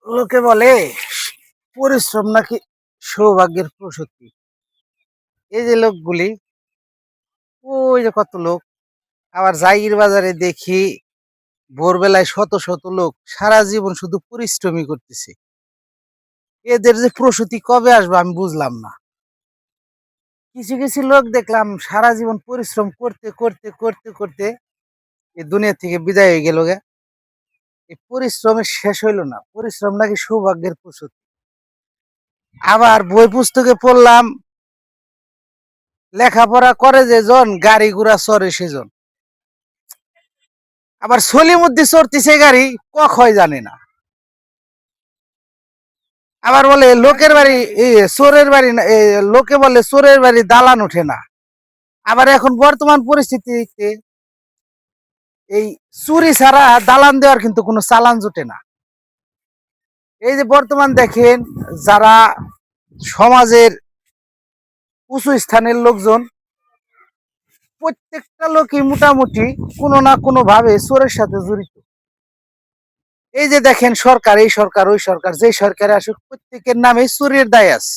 লোকে বলে পরিশ্রম নাকি সৌভাগ্যের প্রসূতি। এই যে লোকগুলি, ওই যে কত লোক, আবার জাগির বাজারে দেখি ভোরবেলায় শত শত লোক সারা জীবন শুধু পরিশ্রমই করতেছে। এদের যে প্রসূতি কবে আসবে আমি বুঝলাম না। কিছু কিছু লোক দেখলাম সারা জীবন পরিশ্রম করতে করতে করতে করতে এই দুনিয়া থেকে বিদায় হয়ে গেল গে। এই পরিশ্রমের শেষ হইল না, পরিশ্রম নাকি সৌভাগ্যের প্রসূতি। আবার বই পুস্তকে পড়লাম লেখাপড়া করে যেজন গাড়ি ঘোড়া চড়ে সেজন। আবার সলির মধ্যে চড়তেছে গাড়ি কখয় জানে না। আবার বলে লোকের বাড়ি চোরের বাড়ি না, লোকে বলে চোরের বাড়ি দালান ওঠে না। আবার এখন বর্তমান পরিস্থিতিতে এই চুরি ছাড়া দালান দেওয়ার কিন্তু কোনো চালান জোটে না। এই যে বর্তমান দেখেন, যারা সমাজের উঁচু স্থানের লোকজন, প্রত্যেকটা লোকই মোটামুটি কোনো না কোনো ভাবে চোরের সাথে জড়িত। এই যে দেখেন সরকার, এই সরকার ওই সরকার, যে সরকারে আসুক প্রত্যেকের নামে চুরির দায় আছে।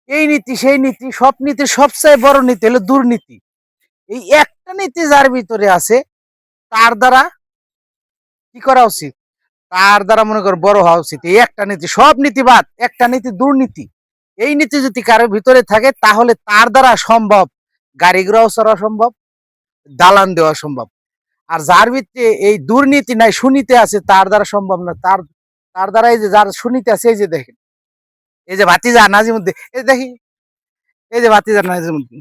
এই নীতি সেই নীতি, সব নীতি সবচেয়ে বড় নীতি হলো দুর্নীতি। এই একটা নীতি যার ভিতরে আছে, তার দ্বারা কি করা উচিত, তার দ্বারা মনে কর বড় হওয়া উচিত। এই একটা নীতি, সব নীতি বাদ, একটা নীতি দুর্নীতি। এই নীতি যদি কারোর ভিতরে থাকে তাহলে তার দ্বারা সম্ভব গাড়ি ঘোড়াও চড়া সম্ভব, দালান দেওয়া সম্ভব। আর যার ভিতরে এই দুর্নীতি নাই, সুনীতি আছে, তার দ্বারা সম্ভব না। তার তার দ্বারা এই যে যার সুনীতি আছে, এই যে দেখেন, এই যে ভাতিজা নাজিমুদ্দিন, এই দেখি, এই যে ভাতিজা নাজিমুদ্দিন,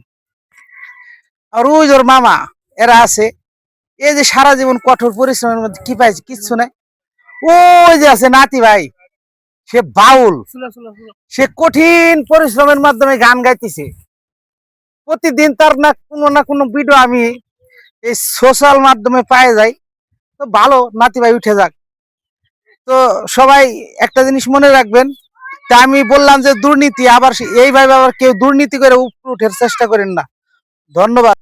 আর ওই ওর মামা, এরা আছে। এই যে সারা জীবন কঠোর পরিশ্রমের মধ্যে কি পাইছে, কিচ্ছু নাই। ওই যে আছে নাতি ভাই, সে বাউল, সে কঠিন পরিশ্রমের মাধ্যমে গান গাইতেছে। প্রতিদিন তার না কোনো ভিডিও আমি এই সোশ্যাল মাধ্যমে পায়ে যাই। তো ভালো, নাতি ভাই উঠে যাক। তো সবাই একটা জিনিস মনে রাখবেন, তা আমি বললাম যে দুর্নীতি, আবার এইভাবে আবার কেউ দুর্নীতি করে উপরে উঠার চেষ্টা করেন না। ধন্যবাদ।